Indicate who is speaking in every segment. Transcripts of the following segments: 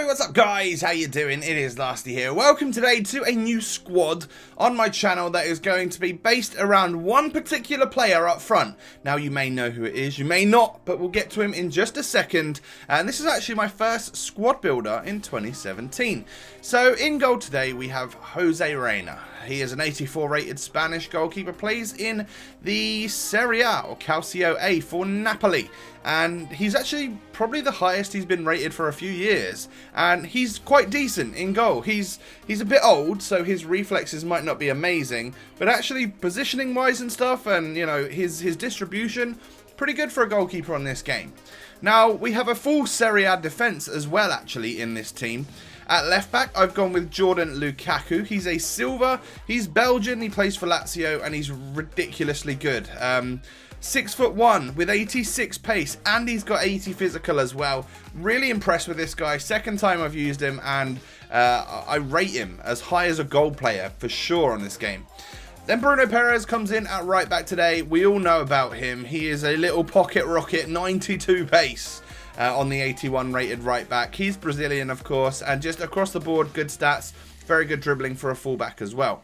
Speaker 1: what's up guys? How you doing? It is Lasty here. Welcome today to a new squad on my channel that is going to be based around one particular player up front. Now you may know who it is, you may not, but we'll get to him in just a second. And this is actually my first squad builder in 2017. So in goal today we have Jose Reina. He is an 84 rated Spanish goalkeeper, plays in the Serie A or Calcio A for Napoli. And he's actually probably the highest he's been rated for a few years. And he's quite decent in goal. He's a bit old, so his reflexes might not be amazing. But actually positioning wise and stuff, and you know, his distribution, pretty good for a goalkeeper on this game. Now we have a full Serie A defence as well actually in this team. At left back, I've gone with Jordan Lukaku. He's a silver, he's Belgian, he plays for Lazio, and he's ridiculously good. 6'1" with 86 pace, and he's got 80 physical as well. Really impressed with this guy. Second time I've used him, and I rate him as high as a goal player for sure on this game. Then Bruno Perez comes in at right back today. We all know about him. He is a little pocket rocket, 92 pace. On the 81 rated right back. He's Brazilian, of course, and just across the board, good stats. Very good dribbling for a fullback as well.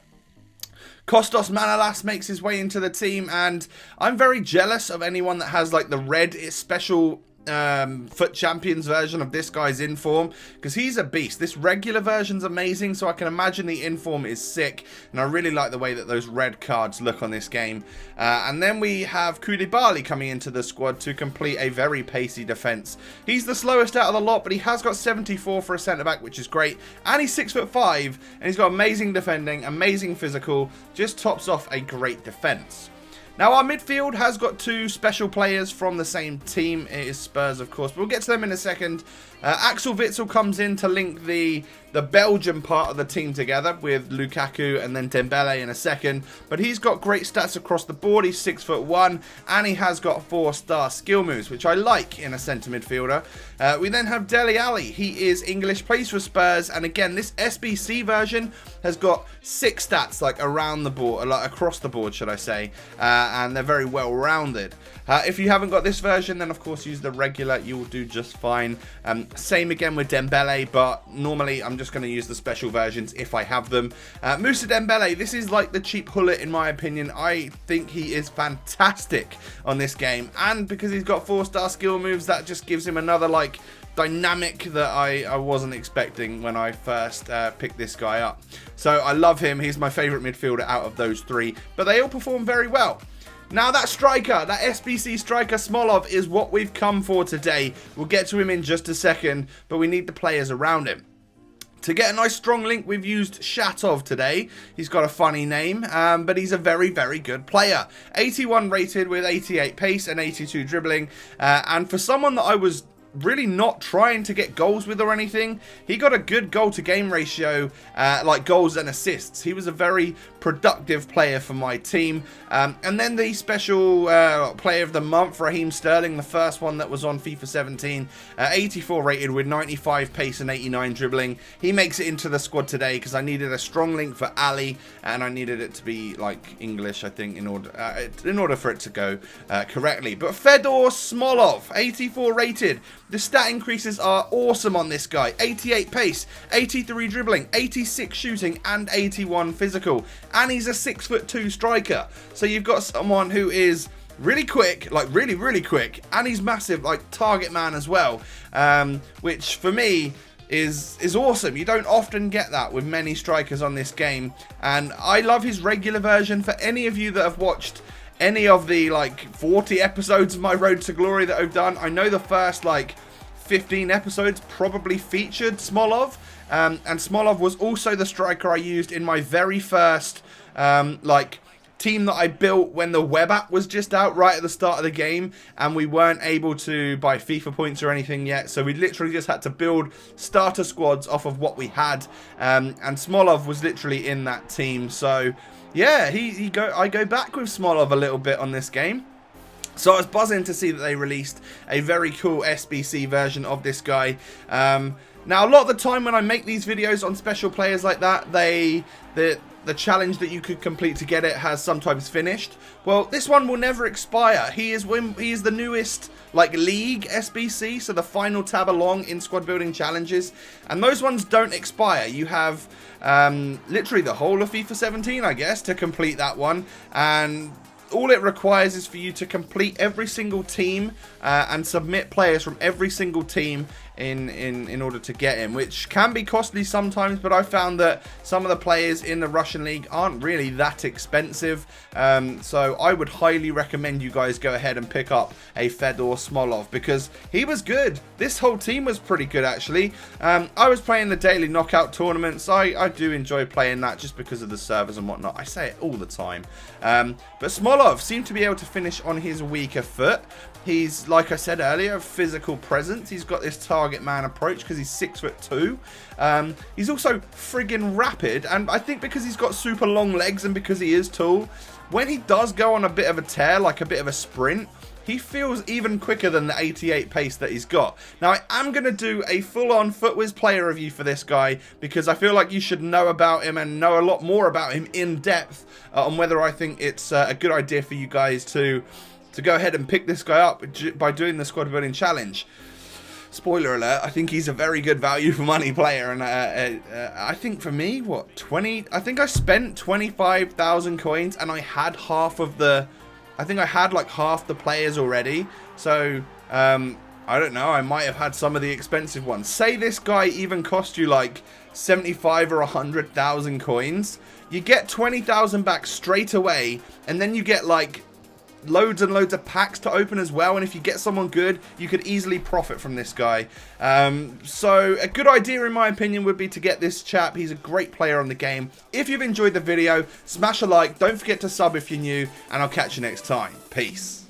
Speaker 1: Kostas Manolas makes his way into the team, and I'm very jealous of anyone that has like the red special FUT Champions version of this guy's inform, because he's a beast. This regular version's amazing, so I can imagine the inform is sick, and I really like the way that those red cards look on this game. And then we have Koulibaly coming into the squad to complete a very pacey defence. He's the slowest out of the lot, but he has got 74 for a centre-back, which is great, and he's 6'5", and he's got amazing defending, amazing physical, just tops off a great defence. Now our midfield has got two special players from the same team. It is Spurs, of course, but we'll get to them in a second. Axel Witsel comes in to link the Belgian part of the team together with Lukaku and then Dembele in a second. But he's got great stats across the board. He's 6'1", and he has got 4-star skill moves, which I like in a centre midfielder. We then have Dele Alli. He is English, plays for Spurs, and again, this SBC version has got 6 stats, like around the board, like across the board, should I say, and they're very well rounded. If you haven't got this version, then of course use the regular, you will do just fine. Same again with Dembele, but normally I'm just going to use the special versions if I have them. Moussa Dembele, this is like the cheap Gullit in my opinion. I think he is fantastic on this game, and because he's got 4-star skill moves, that just gives him another like dynamic that I wasn't expecting when I first picked this guy up. So I love him. He's my favourite midfielder out of those 3, but they all perform very well. Now that striker, that SBC striker SMOLOV, is what we've come for today. We'll get to him in just a second, but we need the players around him. To get a nice strong link, we've used Shatov today. He's got a funny name, but he's a very, very good player. 81 rated with 88 pace and 82 dribbling. And for someone that I was really not trying to get goals with or anything, he got a good goal to game ratio, like goals and assists. He was a very productive player for my team. And then the special player of the month, Raheem Sterling, the first one that was on FIFA 17, 84 rated with 95 pace and 89 dribbling. He makes it into the squad today because I needed a strong link for Ali, and I needed it to be like English, I think, in order for it to go correctly. But Fedor Smolov, 84 rated. The stat increases are awesome on this guy. 88 pace, 83 dribbling, 86 shooting, and 81 physical. And he's a 6'2" striker. So you've got someone who is really quick, like really, really quick, and he's massive, like target man as well. Which for me is awesome. You don't often get that with many strikers on this game. And I love his regular version. For any of you that have watched any of the like 40 episodes of my Road to Glory that I've done, I know the first like 15 episodes probably featured SMOLOV, and SMOLOV was also the striker I used in my very first like team that I built when the web app was just out right at the start of the game, and we weren't able to buy FIFA points or anything yet, so we literally just had to build starter squads off of what we had, and SMOLOV was literally in that team. So yeah, I go back with SMOLOV a little bit on this game. So I was buzzing to see that they released a very cool SBC version of this guy. Now, a lot of the time when I make these videos on special players like that, the challenge that you could complete to get it has sometimes finished. Well, this one will never expire. He is the newest like league SBC, so the final tab along in squad building challenges, and those ones don't expire. You have literally the whole of FIFA 17, I guess, to complete that one, and all it requires is for you to complete every single team and submit players from every single team in order to get him, which can be costly sometimes, but I found that some of the players in the Russian league aren't really that expensive, so I would highly recommend you guys go ahead and pick up a Fedor Smolov, because he was good. This whole team was pretty good, actually. I was playing the daily knockout tournaments. I do enjoy playing that just because of the servers and whatnot. I say it all the time, but Smolov seemed to be able to finish on his weaker foot. He's, like I said earlier, a physical presence. He's got this target man approach because he's 6'2". He's also friggin' rapid, and I think because he's got super long legs and because he is tall, when he does go on a bit of a tear, like a bit of a sprint, he feels even quicker than the 88 pace that he's got. Now, I am going to do a full-on FUTWIZ player review for this guy, because I feel like you should know about him and know a lot more about him in depth on whether I think it's a good idea for you guys to go ahead and pick this guy up by doing the squad building challenge. Spoiler alert, I think he's a very good value for money player, and I think for me, what, 20, I think I spent 25,000 coins and I had half of the, I think I had like half the players already, so I don't know, I might have had some of the expensive ones. Say this guy even cost you like 75 or 100,000 coins, you get 20,000 back straight away, and then you get like loads and loads of packs to open as well, and if you get someone good, you could easily profit from this guy. So a good idea in my opinion would be to get this chap. He's a great player on the game. If you've enjoyed the video, smash a like, don't forget to sub if you're new, and I'll catch you next time. Peace.